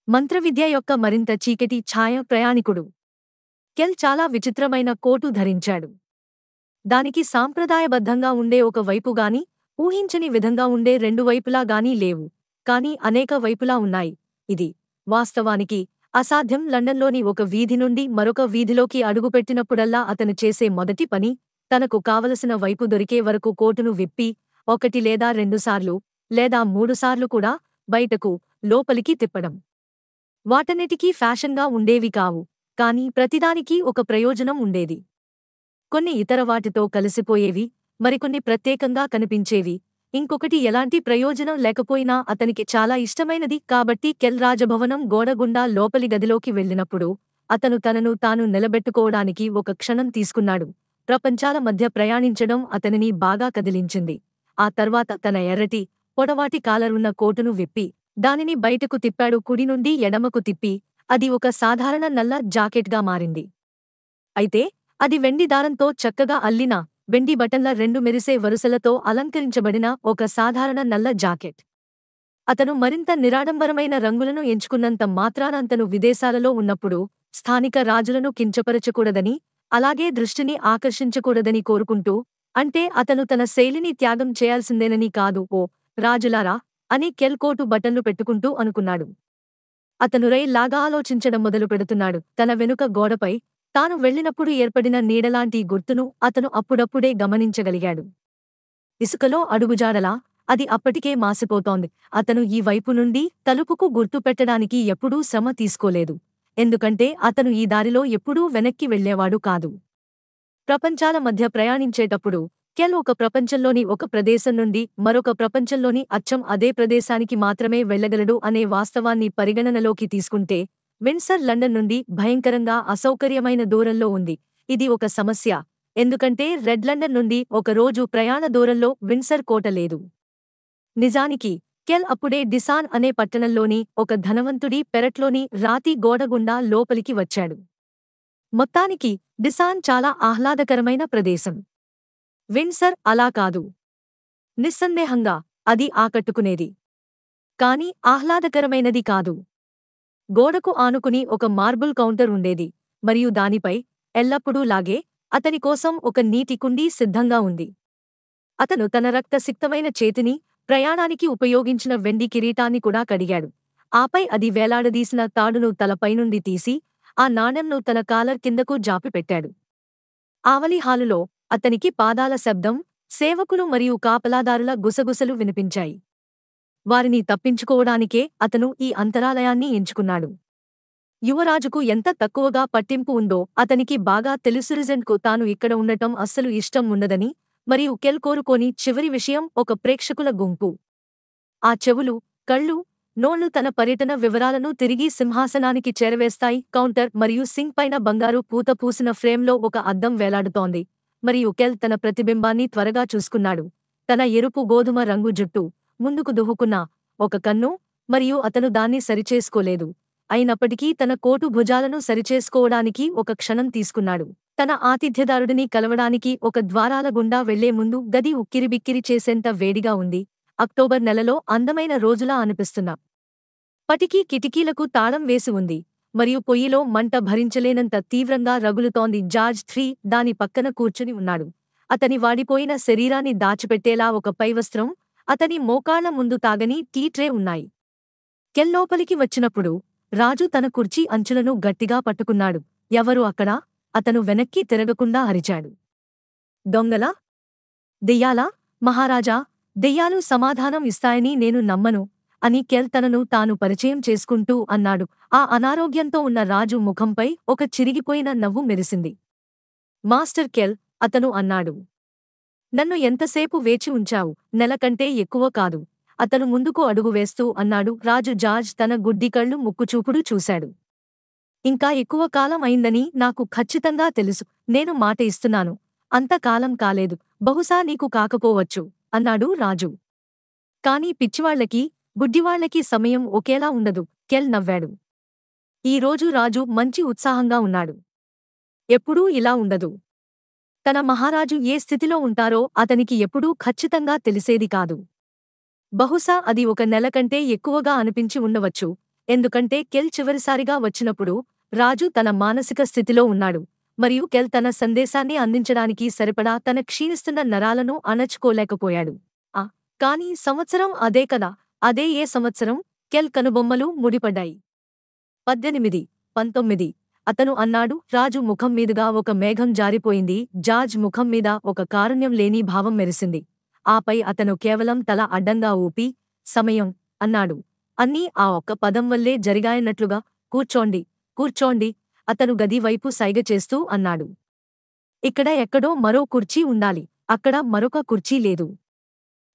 మంత్రవిద్య యొక్క మరింత చీకటి ఛాయ ప్రయాణికుడు. కెల్ చాలా విచిత్రమైన కోటు ధరించాడు. దానికి సాంప్రదాయబద్ధంగా ఉండే ఒక వైపుగాని, ఊహించని విధంగా ఉండే రెండు వైపులా గానీ లేవు, కానీ అనేక వైపులా ఉన్నాయి. ఇది వాస్తవానికి అసాధ్యం. లండన్లోని ఒక వీధి నుండి మరొక వీధిలోకి అడుగుపెట్టినప్పుడల్లా అతను చేసే మొదటి పని, తనకు కావలసిన వైపు దొరికే వరకు కోటును విప్పి, ఒకటి లేదా రెండుసార్లు, లేదా మూడుసార్లు కూడా బయటకు, లోపలికి తిప్పడం. వాటన్నిటికీ ఫ్యాషన్గా ఉండేవి కావు, కానీ ప్రతిదానికీ ఒక ప్రయోజనం ఉండేది. కొన్ని ఇతర వాటితో కలిసిపోయేవి, మరికొన్ని ప్రత్యేకంగా కనిపించేవి, ఇంకొకటి ఎలాంటి ప్రయోజనం లేకపోయినా అతనికి చాలా ఇష్టమైనది. కాబట్టి కెల్ రాజభవనం గోడ గుండా లోపలి గదిలోకి వెళ్ళినప్పుడు అతను తనను తాను నిలబెట్టుకోవడానికి ఒక క్షణం తీసుకున్నాడు. ప్రపంచాల మధ్య ప్రయాణించడం అతనిని బాగా కదిలించింది. ఆ తర్వాత తన ఎర్రటి, పొడవాటి కాలరున్న కోటును విప్పి, దానిని బయటకు తిప్పాడు. కుడి నుండి ఎడమకు తిప్పి, అది ఒక సాధారణ నల్ల జాకెట్గా మారింది. అయితే అది వెండి దారంతో చక్కగా అల్లిన, వెండి బటన్ల రెండు మెరిసే వరుసలతో అలంకరించబడిన ఒక సాధారణ నల్ల జాకెట్. అతను మరింత నిరాడంబరమైన రంగులను ఎంచుకున్నంత మాత్రాన అతను విదేశాలలో ఉన్నప్పుడు స్థానిక రాజులను కించపరచకూడదని, అలాగే దృష్టిని ఆకర్షించకూడదని కోరుకుంటూ, అంటే అతను తన శైలిని త్యాగం చేయాల్సిందేనని కాదు. ఓ రాజులారా అని కెల్ కోటు బటన్లు పెట్టుకుంటూ అనుకున్నాడు. అతను రైల్లాగా ఆలోచించడం మొదలు పెడుతున్నాడు. తన వెనుక గోడపై తాను వెళ్ళినప్పుడు ఏర్పడిన నీడలాంటి గుర్తును అతను అప్పుడప్పుడే గమనించగలిగాడు. ఇసుకలో అడుగుజాడలా అది అప్పటికే మాసిపోతోంది. అతను ఈ వైపు నుండి తలుపుకు గుర్తు పెట్టడానికి ఎప్పుడూ శ్రమ తీసుకోలేదు, ఎందుకంటే అతను ఈ దారిలో ఎప్పుడూ వెనక్కి వెళ్ళేవాడు కాదు. ప్రపంచాల మధ్య ప్రయాణించేటప్పుడు కెల్ ఒక ప్రపంచంలోని ఒక ప్రదేశం నుండి మరొక ప్రపంచంలోని అచ్చం అదే ప్రదేశానికి మాత్రమే వెళ్ళగలడు అనే వాస్తవాన్ని పరిగణనలోకి తీసుకుంటే, విండ్సర్ లండన్ నుండి భయంకరంగా అసౌకర్యమైన దూరంలో ఉంది. ఇది ఒక సమస్య, ఎందుకంటే రెడ్ లండన్ నుండి ఒక రోజు ప్రయాణ దూరంలో విండ్సర్ కోట లేదు. నిజానికి కెల్ అప్పుడే డిసాన్ అనే పట్టణంలోని ఒక ధనవంతుడి పెరట్లోని రాతి గోడ గుండా లోపలికి వచ్చాడు. మొత్తానికి డిసాన్ చాలా ఆహ్లాదకరమైన ప్రదేశం. విండ్సర్ అలా కాదు. నిస్సందేహంగా అది ఆకట్టుకునేది, కాని ఆహ్లాదకరమైనది కాదు. గోడకు ఆనుకుని ఒక మార్బుల్ కౌంటర్ ఉండేది, మరియు దానిపై ఎల్లప్పుడూ లాగే అతని కోసం ఒక నీటి కుండీ సిద్ధంగా ఉంది. అతను తన రక్తసిక్తమైన చేతిని, ప్రయాణానికి ఉపయోగించిన వెండి కిరీటాన్ని కూడా కడిగాడు. ఆపై అది వేలాడదీసిన తాడును తలపైనుండి తీసి, ఆ నాణెంను తన కాలర్ కిందకు జాపిపెట్టాడు. ఆవలి హాలులో అతనికి పాదాల శబ్దం, సేవకులు మరియు కాపలాదారుల గుసగుసలు వినిపించాయి. వారిని తప్పించుకోవడానికే అతను ఈ అంతరాలయాన్ని ఎంచుకున్నాడు. యువరాజుకు ఎంత తక్కువగా పట్టింపు ఉందో అతనికి బాగా తెలుసు. రిజెంట్కు తాను ఇక్కడ ఉండటం అస్సలు ఇష్టం ఉండదని, మరియు కెల్ కోరుకోని చివరి విషయం ఒక ప్రేక్షకుల గుంపు. ఆ చెవులు, కళ్ళు, నోళ్లు తన పర్యటన వివరాలను తిరిగి సింహాసనానికి చేరవేస్తాయి. కౌంటర్ మరియు సింక్ పైన బంగారు పూత పూసిన ఫ్రేమ్లో ఒక అద్దం వేలాడుతోంది, మరియు కెల్ తన ప్రతిబింబాన్ని త్వరగా చూసుకున్నాడు. తన ఎరుపు గోధుమ రంగు జుట్టు, ముందుకు దువ్వుకున్న ఒక కన్ను, మరియు అతను దాన్ని సరిచేసుకోలేదు. అయినప్పటికీ తన కోటు భుజాలను సరిచేసుకోవడానికి ఒక క్షణం తీసుకున్నాడు. తన ఆతిథ్యదారుడిని కలవడానికి ఒక ద్వారాల గుండా వెళ్లే ముందు గది ఉక్కిరిబిక్కిరి చేసేంత వేడిగా ఉంది. అక్టోబర్ నెలలో అందమైన రోజులా అనిపిస్తున్నా పటికి కిటికీలకు తాళం వేసి ఉంది, మరియు పొయ్యిలో మంట భరించలేనంత తీవ్రంగా రగులుతోంది. జార్జ్ 3 దాని పక్కన కూర్చుని ఉన్నాడు. అతని వాడిపోయిన శరీరాన్ని దాచిపెట్టేలా ఒక పైవస్త్రం, అతని మోకాళ్ల ముందు తాగని టీ ట్రే ఉన్నాయి. కెల్ లోపలికి వచ్చినప్పుడు రాజు తన కుర్చీ అంచులను గట్టిగా పట్టుకున్నాడు. ఎవరు అక్కడ? అతను వెనక్కి తిరగకుండా అరిచాడు. దొంగలా? దెయ్యాలా? మహారాజా, దెయ్యాలు సమాధానం ఇస్తాయని నేను నమ్మను అని కెల్ తనను తాను పరిచయం చేసుకుంటూ అన్నాడు. ఆ అనారోగ్యంతో ఉన్న రాజు ముఖంపై ఒక చిరిగిపోయిన నవ్వు మెరిసింది. మాస్టర్ కెల్, అతను అన్నాడు. నన్ను ఎంతసేపు వేచి ఉంచావు? నెల కంటే ఎక్కువ కాదు. అతను ముందుకు అడుగు వేస్తూ అన్నాడు. రాజు జార్జ్ తన గుడ్డికళ్ళు ముక్కుచూపుడు చూశాడు. ఇంకా ఎక్కువ కాలం అయిందని నాకు ఖచ్చితంగా తెలుసు. నేను మాట ఇస్తున్నాను, అంతకాలం కాలేదు. బహుశా నీకు కాకపోవచ్చు అన్నాడు రాజు. కాని పిచ్చివాళ్లకి, గుడ్డివాళ్లకి సమయం ఒకేలా ఉండదు. కెల్ నవ్వాడు. ఈ రోజు రాజు మంచి ఉత్సాహంగా ఉన్నాడు. ఎప్పుడూ ఇలా ఉండదు. తన మహారాజు ఏ స్థితిలో ఉంటారో అతనికి ఎప్పుడూ ఖచ్చితంగా తెలిసేది కాదు. బహుశా అది ఒక నెల కంటే ఎక్కువగా అనిపించి ఉండవచ్చు, ఎందుకంటే కెల్ చివరిసారిగా వచ్చినప్పుడు రాజు తన మానసిక స్థితిలో ఉన్నాడు మరియు కెల్ తన సందేశాన్ని అందించడానికి సరిపడా తన క్షీణిస్తున్న నరాలను అణచుకోలేకపోయాడు. ఆ కానీ సంవత్సరం అదే కదా, అదే ఏ సంవత్సరం? కెల్ కనుబొమ్మలు ముడిపడ్డాయి. 18, 19 అతను అన్నాడు. రాజు ముఖం మీదుగా ఒక మేఘం జారిపోయింది. జార్జ్ ముఖం మీద ఒక కారుణ్యం లేని భావం మెరిసింది. ఆపై అతను కేవలం తల అడ్డంగా ఊపి, సమయం అన్నాడు. అన్నీ ఆ ఒక్క పదం వల్లే జరిగాయన్నట్లుగా. కూర్చోండి, కూర్చోండి అతను గది వైపు సైగ చేస్తూ అన్నాడు. ఇక్కడ ఎక్కడో మరో కుర్చీ ఉండాలి. అక్కడ మరొక కుర్చీ లేదు.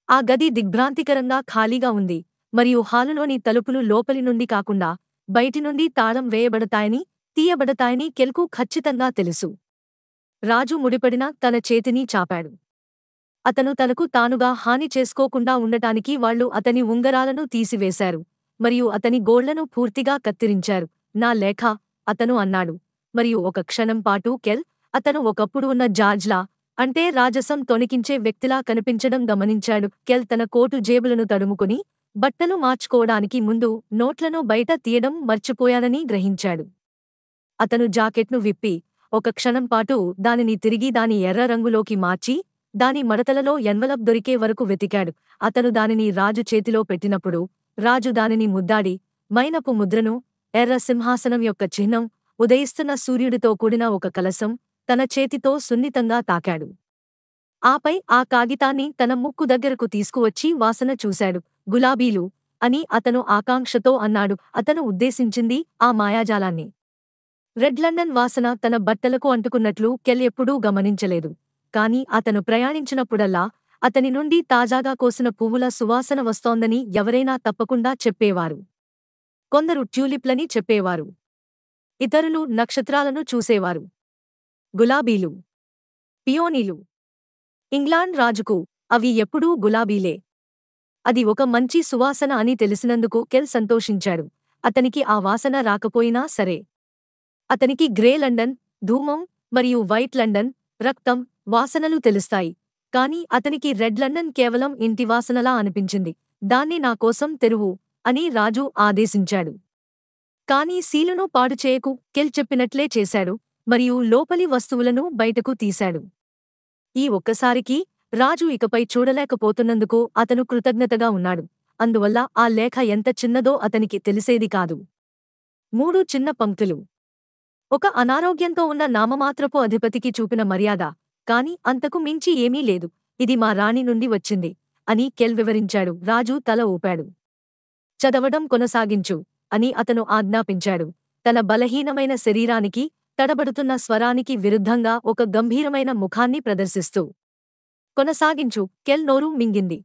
ఆ గది దిగ్భ్రాంతికరంగా ఖాళీగా ఉంది మరియు హాలులోని తలుపులు లోపలి నుండి కాకుండా బయటి నుండి తాళం వేయబడతాయని, తీయబడతాయని కెల్కు ఖచ్చితంగా తెలుసు. రాజు ముడిపడిన తన చేతిని చాపాడు. అతను తనకు తానుగా హాని చేసుకోకుండా ఉండటానికి వాళ్ళు అతని ఉంగరాలను తీసివేశారు మరియు అతని గోళ్లను పూర్తిగా కత్తిరించారు. నా లేఖ అతను అన్నాడు. మరియు ఒక క్షణం పాటు కెల్, అతను ఒకప్పుడు ఉన్న జార్జ్లా, అంటే రాజసం తొణికించే వ్యక్తిలా కనిపించడం గమనించాడు. కెల్ తన కోటు జేబులను తడుముకుని బట్టలు మార్చుకోవడానికి ముందు నోట్లను బయట తీయడం మర్చిపోయానని గ్రహించాడు. అతను జాకెట్ను విప్పి ఒక క్షణం పాటు దానిని తిరిగి దాని ఎర్ర రంగులోకి మార్చి దాని మడతలలో ఎన్వలప్ దొరికే వరకు వెతికాడు. అతను దానిని రాజు చేతిలో పెట్టినప్పుడు రాజు దానిని ముద్దాడి మైనపు ముద్రను, ఎర్ర సింహాసనం యొక్క చిహ్నం, ఉదయిస్తున్న సూర్యుడితో కూడిన ఒక కలశం తన చేతితో సున్నితంగా తాకాడు. ఆపై ఆ కాగితాన్ని తన ముక్కు దగ్గరకు తీసుకువచ్చి వాసన చూశాడు. గులాబీలు అని అతను ఆకాంక్షతో అన్నాడు. అతను ఉద్దేశించింది ఆ మాయాజాలాన్ని. రెడ్ లండన్ వాసన తన బట్టలకు అంటుకున్నట్లు కెల్ ఎప్పుడూ గమనించలేదు. కాని అతను ప్రయాణించినప్పుడల్లా అతని నుండి తాజాగా కోసిన పువ్వుల సువాసన వస్తోందని ఎవరైనా తప్పకుండా చెప్పేవారు. కొందరు ట్యూలిప్లని చెప్పేవారు. ఇతరులు నక్షత్రాలను చూసేవారు. గులాబీలు, పియోనీలు. ఇంగ్లాండ్ రాజుకు అవి ఎప్పుడూ గులాబీలే. అది ఒక మంచి సువాసన అని తెలిసినందుకు కెల్ సంతోషించాడు. అతనికి ఆ వాసన రాకపోయినా సరే. అతనికి గ్రే లండన్, ధూమం మరియు వైట్ లండన్, రక్తం వాసనలు తెలుస్తాయి. కాని అతనికి రెడ్ లండన్ కేవలం ఇంటి వాసనలా అనిపించింది. దాన్ని నా కోసం తెరువు అని రాజు ఆదేశించాడు. కాని సీలును పాడుచేయకు. కెల్ చెప్పినట్లే చేశాడు మరియు లోపలి వస్తువులను బయటకు తీశాడు. ఈ ఒక్కసారికి రాజు ఇకపై చూడలేకపోతున్నందుకు అతను కృతజ్ఞతగా ఉన్నాడు. అందువల్ల ఆ లేఖ ఎంత చిన్నదో అతనికి తెలిసేది కాదు. 3 చిన్న పంక్తులు. ఒక అనారోగ్యంతో ఉన్న నామమాత్రపు అధిపతికి చూపిన మర్యాద, కాని అంతకు మించి ఏమీ లేదు. ఇది మా రాణి నుండి వచ్చింది అని కెల్ వివరించాడు. రాజు తల ఊపాడు. చదవడం కొనసాగించు అని అతను ఆజ్ఞాపించాడు. తన బలహీనమైన శరీరానికి, తడబడుతున్న స్వరానికి విరుద్ధంగా ఒక గంభీరమైన ముఖాన్ని ప్రదర్శిస్తూ. కొనసాగించు. కెల్ నోరు మింగింది.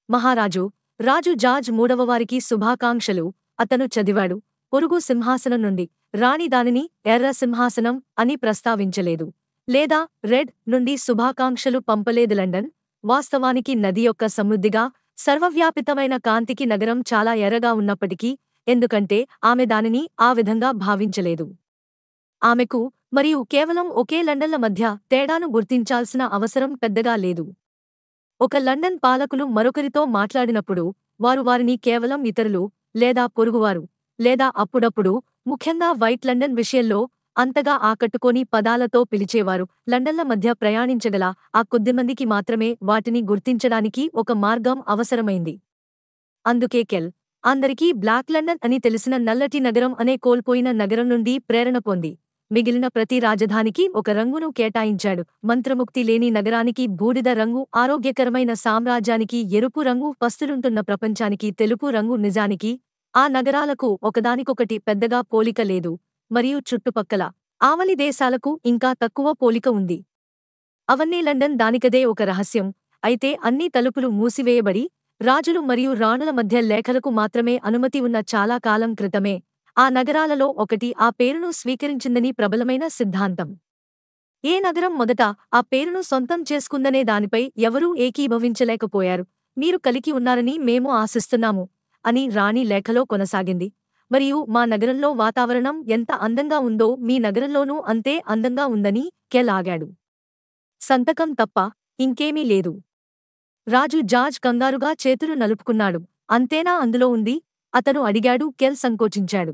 మహారాజు, రాజు జార్జ్ మూడవవారికి శుభాకాంక్షలు అతను చదివాడు. పొరుగు సింహాసనం నుండి. రాణి దానిని ఎర్ర సింహాసనం అని ప్రస్తావించలేదు. లేదా రెడ్ నుండి శుభాకాంక్షలు పంపలేదు. లండన్ వాస్తవానికి నది యొక్క సమృద్ధిగా, సర్వవ్యాపితమైన కాంతికి నగరం చాలా ఎర్రగా ఉన్నప్పటికీ, ఎందుకంటే ఆమె దానిని ఆ విధంగా భావించలేదు. ఆమెకు మరియు కేవలం ఒకే లండన్ల మధ్య తేడాను గుర్తించాల్సిన అవసరం పెద్దగా లేదు. ఒక లండన్ పాలకులు మరొకరితో మాట్లాడినప్పుడు వారు వారిని కేవలం ఇతరులు, లేదా పొరుగువారు, లేదా అప్పుడప్పుడు, ముఖ్యంగా వైట్ లండన్ విషయంలో, అంతగా ఆకట్టుకోని పదాలతో పిలిచేవారు. లండన్ల మధ్య ప్రయాణించగల ఆ కొద్దిమందికి మాత్రమే వాటిని గుర్తించడానికి ఒక మార్గం అవసరమైంది. అందుకే కెల్ అందరికీ బ్లాక్ లండన్ అని తెలిసిన నల్లటి నగరం అనే కోల్పోయిన నగరం నుండి ప్రేరణ పొంది, మిగిలిన ప్రతి రాజధానికి ఒక రంగును కేటాయించాడు. మంత్రముక్తి లేని నగరానికి బూడిద రంగు, ఆరోగ్యకరమైన సామ్రాజ్యానికి ఎరుపు రంగు, పస్తులుంటున్న ప్రపంచానికి తెలుపు రంగు. నిజానికి ఆ నగరాలకు ఒకదానికొకటి పెద్దగా పోలిక లేదు మరియు చుట్టుపక్కల ఆవలి దేశాలకు ఇంకా తక్కువ పోలిక ఉంది. అవన్నీ లండన్ దానికదే ఒక రహస్యం. అయితే అన్ని తలుపులు మూసివేయబడి, రాజులు మరియు రాణుల మధ్య లేఖలకు మాత్రమే అనుమతి ఉన్న చాలా కాలం క్రితమే ఆ నగరాలలో ఒకటి ఆ పేరును స్వీకరించిందని ప్రబలమైన సిద్ధాంతం. ఏ నగరం మొదట ఆ పేరును సొంతం చేసుకుందనే దానిపై ఎవరూ ఏకీభవించలేకపోయారు. మీరు కలిగి ఉన్నారని మేము ఆశిస్తున్నాము అని రాణి లేఖలో కొనసాగింది. మరియు మా నగరంలో వాతావరణం ఎంత అందంగా ఉందో మీ నగరంలోనూ అంతే అందంగా ఉందని కెల్ ఆగాడు. సంతకం తప్ప ఇంకేమీ లేదు. రాజు జార్జ్ కంగారుగా చేతులు నలుపుకున్నాడు. అంతేనా అందులో ఉంది? అతను అడిగాడు. కెల్ సంకోచించాడు.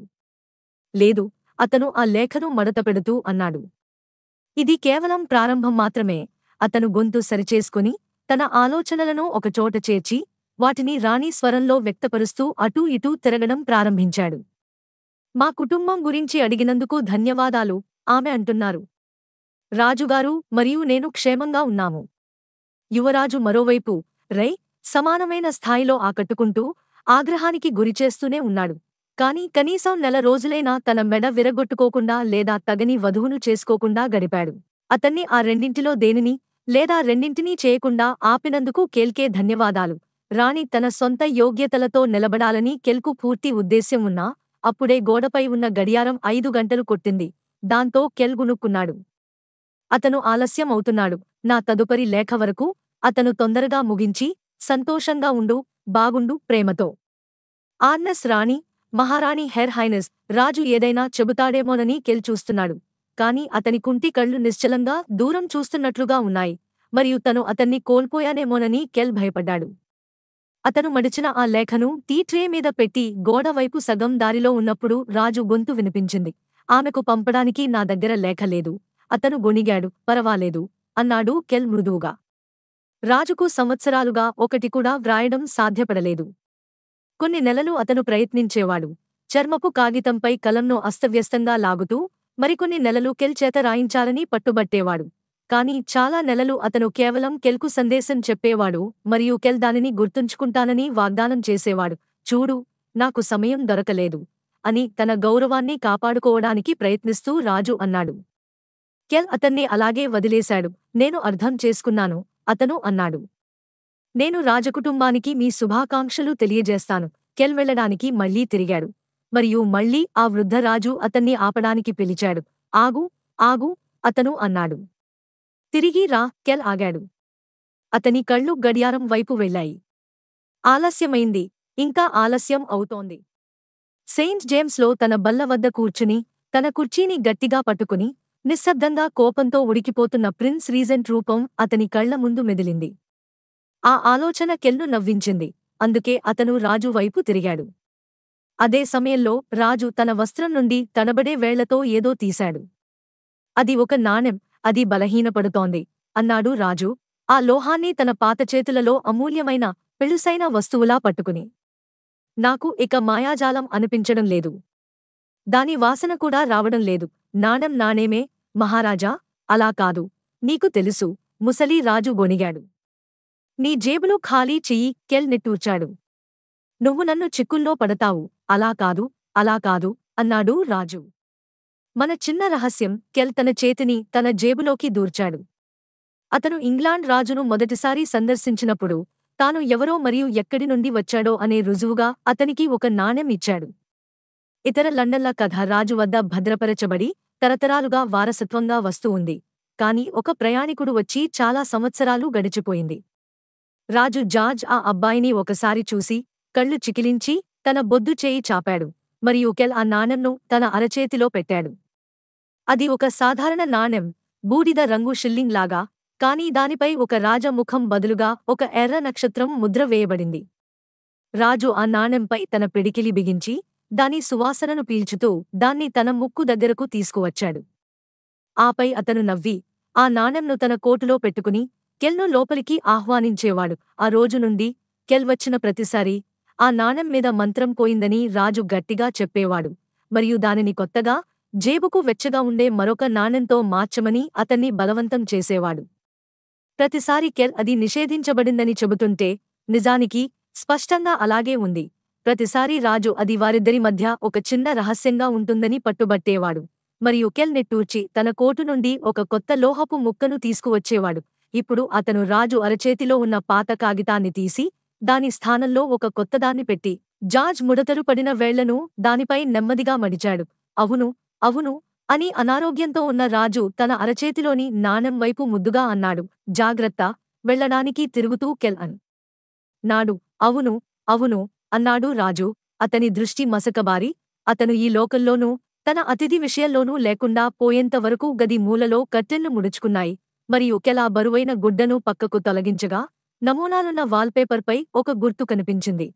లేదు, అతను ఆ లేఖను మడతపెడుతూ అన్నాడు. ఇది కేవలం ప్రారంభం మాత్రమే. అతను గొంతు సరిచేసుకుని, తన ఆలోచనలను ఒకచోట చేర్చి, వాటిని రాణి స్వరంలో వ్యక్తపరుస్తూ అటూ ఇటూ తిరగడం ప్రారంభించాడు. మా కుటుంబం గురించి అడిగినందుకు ధన్యవాదాలు, ఆమె అంటున్నారు. రాజుగారు మరియు నేను క్షేమంగా ఉన్నాము. యువరాజు మరోవైపు, రై సమానమైన స్థాయిలో ఆకట్టుకుంటూ, ఆగ్రహానికి గురిచేస్తూనే ఉన్నాడు. కాని కనీసం నెల రోజులైనా తన మెడ విరగొట్టుకోకుండా లేదా తగని వధువును చేసుకోకుండా గడిపాడు. అతన్ని ఆ రెండింటిలో దేనిని లేదా రెండింటినీ చేయకుండా ఆపినందుకు కెల్కే ధన్యవాదాలు. రాణి తన సొంత యోగ్యతలతో నిలబడాలని కెల్కు పూర్తి ఉద్దేశ్యం ఉన్నా, అప్పుడే గోడపై ఉన్న గడియారం 5 గంటలు కొట్టింది. దాంతో కెల్ గునుక్కున్నాడు. అతను ఆలస్యం అవుతున్నాడు. నా తదుపరి లేఖ వరకు అతను తొందరగా ముగించి, సంతోషంగా ఉండు, బాగుండు, ప్రేమతో. ఆర్నెస్ రాణి, మహారాణి హెర్ హైనెస్. రాజు ఏదైనా చెబుతాడేమోనని కెల్ చూస్తున్నాడు. కాని అతని కుంటి కళ్ళు నిశ్చలంగా దూరం చూస్తున్నట్లుగా ఉన్నాయి, మరియు తను అతన్ని కోల్పోయానేమోనని కెల్ భయపడ్డాడు. అతను మడిచిన ఆ లేఖను టీ ట్రే మీద పెట్టి గోడ వైపు సగం దారిలో ఉన్నప్పుడు రాజు గొంతు వినిపించింది. ఆమెకు పంపడానికి నా దగ్గర లేఖ లేదు. అతను గొణిగాడు. పరవాలేదు, అన్నాడు కెల్ మృదువుగా. రాజుకు సంవత్సరాలుగా ఒకటి కూడా వ్రాయడం సాధ్యపడలేదు. కొన్ని నెలలు అతను ప్రయత్నించేవాడు, చర్మపు కాగితంపై కలంను అస్తవ్యస్తంగా లాగుతూ. మరికొన్ని నెలలు కెల్ చేత రాయించాలని పట్టుబట్టేవాడు. కాని చాలా నెలలు అతను కేవలం కెల్కు సందేశం చెప్పేవాడు, మరియు కెల్ దానిని గుర్తుంచుకుంటానని వాగ్దానం చేసేవాడు. చూడు, నాకు సమయం దొరకలేదు అని తన గౌరవాన్ని కాపాడుకోవడానికి ప్రయత్నిస్తూ రాజు అన్నాడు. కెల్ అతన్ని అలాగే వదిలేశాడు. నేను అర్థం చేసుకున్నాను, అతను అన్నాడు. నేను రాజకుటుంబానికి మీ శుభాకాంక్షలు తెలియజేస్తాను. కెల్ వెళ్ళడానికి మళ్లీ తిరిగాడు, మరియు మళ్లీ ఆ వృద్ధ రాజు అతన్ని ఆపడానికి పిలిచాడు. ఆగు, ఆగు, అతను అన్నాడు. తిరిగి రా. కెల్ ఆగాడు. అతని కళ్ళు గడియారం వైపు వెళ్ళాయి. ఆలస్యమైంది, ఇంకా ఆలస్యం అవుతోంది. సెయింట్ జేమ్స్లో తన బల్ల వద్ద కూర్చుని, తన కుర్చీని గట్టిగా పట్టుకుని, నిశ్శబ్దంగా కోపంతో ఉడికిపోతున్న ప్రిన్స్ రీజెంట్ రూపం అతని కళ్ల ముందు మెదిలింది. ఆ ఆలోచన కెల్ను నవ్వించింది. అందుకే అతను రాజు వైపు తిరిగాడు. అదే సమయంలో రాజు తన వస్త్రం నుండి తడబడే వేళ్లతో ఏదో తీశాడు. అది ఒక నాణెం. అది బలహీనపడుతోంది, అన్నాడు రాజు, ఆ లోహాన్ని తన పాత చేతులలో అమూల్యమైన, పెళుసైన వస్తువులా పట్టుకుని. నాకు ఇక మాయాజాలం అనిపించడం లేదు. దాని వాసన కూడా రావడం లేదు. నాణెం నాణేమే, మహారాజా. అలా కాదు. నీకు తెలుసు, ముసలి రాజు గొణిగాడు. నీ జేబులు ఖాళీ చెయ్యి. కెల్ నిట్టూర్చాడు. నువ్వు నన్ను చిక్కుల్లో పడతావు. అలా కాదు, అలా కాదు, అన్నాడు రాజు. మన చిన్న రహస్యం. కెల్ తన చేతిని తన జేబులోకి దూర్చాడు. అతను ఇంగ్లాండ్ రాజును మొదటిసారి సందర్శించినప్పుడు తాను ఎవరో మరియు ఎక్కడి నుండి వచ్చాడో అనే రుజువుగా అతనికి ఒక నాణెం ఇచ్చాడు. ఇతర లండన్ల కథ రాజు వద్ద భద్రపరచబడి తరతరాలుగా వారసత్వంగా వస్తూ ఉంది. కాని ఒక ప్రయాణికుడు వచ్చి చాలా సంవత్సరాలు గడిచిపోయింది. రాజు జార్జ్ ఆ అబ్బాయిని ఒకసారి చూసి కళ్ళు చికిలించి తన బొద్దు చేయి చాపాడు, మరియు కెల్ ఆ నాణెంను తన అరచేతిలో పెట్టాడు. అది ఒక సాధారణ నాణెం, బూడిద రంగు షిల్లింగ్ లాగా, కాని దానిపై ఒక రాజ ముఖం బదులుగా ఒక ఎర్ర నక్షత్రం ముద్ర వేయబడింది. రాజు ఆ నాణెంపై తన పిడికిలి బిగించి, దాని సువాసనను పీల్చుతూ దాన్ని తన ముక్కు దగ్గరకు తీసుకువచ్చాడు. ఆపై అతను నవ్వి, ఆ నాణెంను తన కోటులో పెట్టుకుని కెల్ను లోపలికి ఆహ్వానించేవాడు. ఆ రోజు నుండి కెల్ వచ్చిన ప్రతిసారీ ఆ నాణెం మీద మంత్రం పోయిందని రాజు గట్టిగా చెప్పేవాడు, మరియు దానిని కొత్తగా, జేబుకు వెచ్చగా ఉండే మరొక నాణెంతో మార్చమని అతన్ని బలవంతం చేసేవాడు. ప్రతిసారి కెల్ అది నిషేధించబడిందని చెబుతుంటే, నిజానికి స్పష్టంగా అలాగే ఉంది. ప్రతిసారీ రాజు అది వారిద్దరి మధ్య ఒక చిన్న రహస్యంగా ఉంటుందని పట్టుబట్టేవాడు, మరియు కెల్ నిట్టూర్చి తన కోటు నుండి ఒక కొత్త లోహపు ముక్కను తీసుకువచ్చేవాడు. ఇప్పుడు అతను రాజు అరచేతిలో ఉన్న పాత కాగితాన్ని తీసి, దాని స్థానంలో ఒక కొత్తదాన్ని పెట్టి, జార్జ్ ముడతలు పడిన వేళ్లను దానిపై నెమ్మదిగా మడిచాడు. అవును, అవును, అని అనారోగ్యంతో ఉన్న రాజు తన అరచేతిలోని నాణెం వైపు ముద్దుగా అన్నాడు. జాగ్రత్త, వెళ్లడానికి తిరుగుతూ కెల్ నాడు. అవును, అవును, అన్నాడు రాజు. అతని దృష్టి మసకబారి, అతను ఈ లోకంలోనూ, తన అతిథి విషయంలోనూ లేకుండా పోయేంతవరకు గది మూలలో కర్టెన్లు ముడుచుకున్నాయి, మరియు కెల్ ఆ బరువైన గుడ్డను పక్కకు తొలగించగా, నమూనాలున్న వాల్పేపర్పై ఒక గుర్తు కనిపించింది.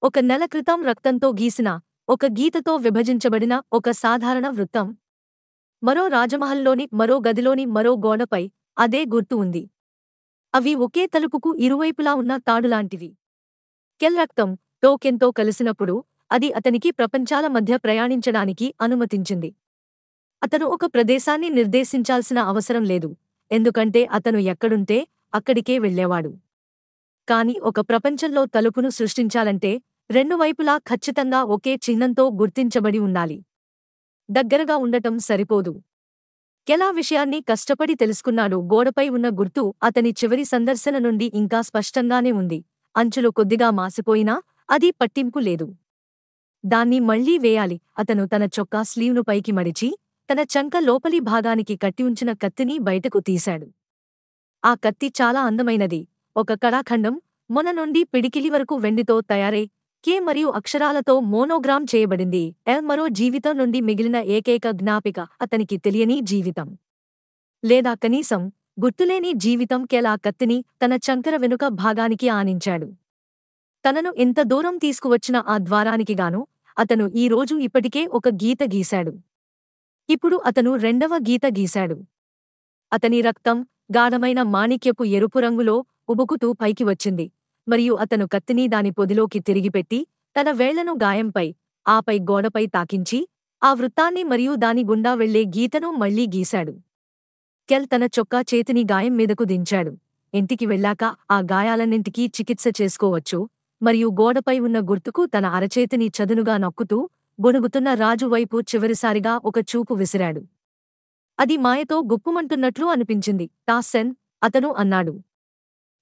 ఒక నెల క్రితం రక్తంతో గీసిన, ఒక గీతతో విభజించబడిన ఒక సాధారణ వృత్తం. మరో రాజమహల్లోని మరో గదిలోని మరో గోడపై అదే గుర్తు ఉంది. అవి ఒకే తలుపుకు ఇరువైపులా ఉన్న తాడులాంటివి. కెల్ రక్తం టోకెన్తో కలిసినప్పుడు అది అతనికి ప్రపంచాల మధ్య ప్రయాణించడానికి అనుమతించింది. అతను ఒక ప్రదేశాన్ని నిర్దేశించాల్సిన అవసరం లేదు, ఎందుకంటే అతను ఎక్కడుంటే అక్కడికే వెళ్ళేవాడు. కాని ఒక ప్రపంచంలో తలుపును సృష్టించాలంటే రెండు వైపులా ఖచ్చితంగా ఒకే చిహ్నంతో గుర్తించబడి ఉండాలి. దగ్గరగా ఉండటం సరిపోదు. కెలా విషయాన్ని కష్టపడి తెలుసుకున్నాడు. గోడపై ఉన్న గుర్తు అతని చివరి సందర్శన నుండి ఇంకా స్పష్టంగానే ఉంది. అంచులు కొద్దిగా మాసిపోయినా అది పట్టింపు లేదు. దాన్ని మళ్లీ వేయాలి. అతను తన చొక్కా స్లీవ్ను పైకి మడిచి తన చంక లోపలి భాగానికి కట్టి ఉంచిన కత్తిని బయటకు తీశాడు. ఆ కత్తి చాలా అందమైనది. ఒక కళాఖండం, మొన నుండి పిడికిలి వరకు వెండితో తయారై కే మరియు అక్షరాలతో మోనోగ్రామ్ చేయబడింది. మరో జీవితం నుండి మిగిలిన ఏకైక జ్ఞాపిక అతనికి తెలియని జీవితం. లేదా కనీసం గుర్తులేని జీవితం. కెల్ ఆ కత్తిని తన చంకర వెనుక భాగానికి ఆనించాడు. తనను ఎంత దూరం తీసుకువచ్చిన ఆ ద్వారానికిగాను అతను ఈ రోజు ఇప్పటికే ఒక గీత గీశాడు. ఇప్పుడు అతను రెండవ గీత గీశాడు. అతని రక్తం గాఢమైన మాణిక్యపు ఎరుపు రంగులో ఉబుకుతూ పైకి వచ్చింది, మరియు అతను కత్తిని దాని పొదిలోకి తిరిగిపెట్టి తన వేళ్లను గాయంపై, ఆపై గోడపై తాకించి ఆ వృత్తాన్ని మరియు దాని గుండా వెళ్లే గీతను మళ్లీ గీశాడు. కెల్ తన చొక్కా చేతిని గాయం మీదకు దించాడు. ఇంటికి వెళ్ళాక ఆ గాయాలన్నింటికీ చికిత్స చేసుకోవచ్చు, మరియు గోడపై ఉన్న గుర్తుకు తన అరచేతిని చదునుగా నొక్కుతూ గొణుగుతున్న రాజు వైపు చివరిసారిగా ఒక చూపు విసిరాడు. అది మాయతో గుప్పుమంటున్నట్లు అనిపించింది. టాస్సెన్, అతను అన్నాడు.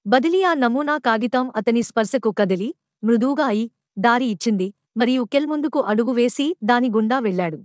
బదిలీ ఆ నమూనా కాగితం అతని స్పర్శకు కదిలి, మృదువుగా అయి, దారి ఇచ్చింది, మరియు కెల్ ముందుకు అడుగు వేసి దాని గుండా వెళ్ళాడు.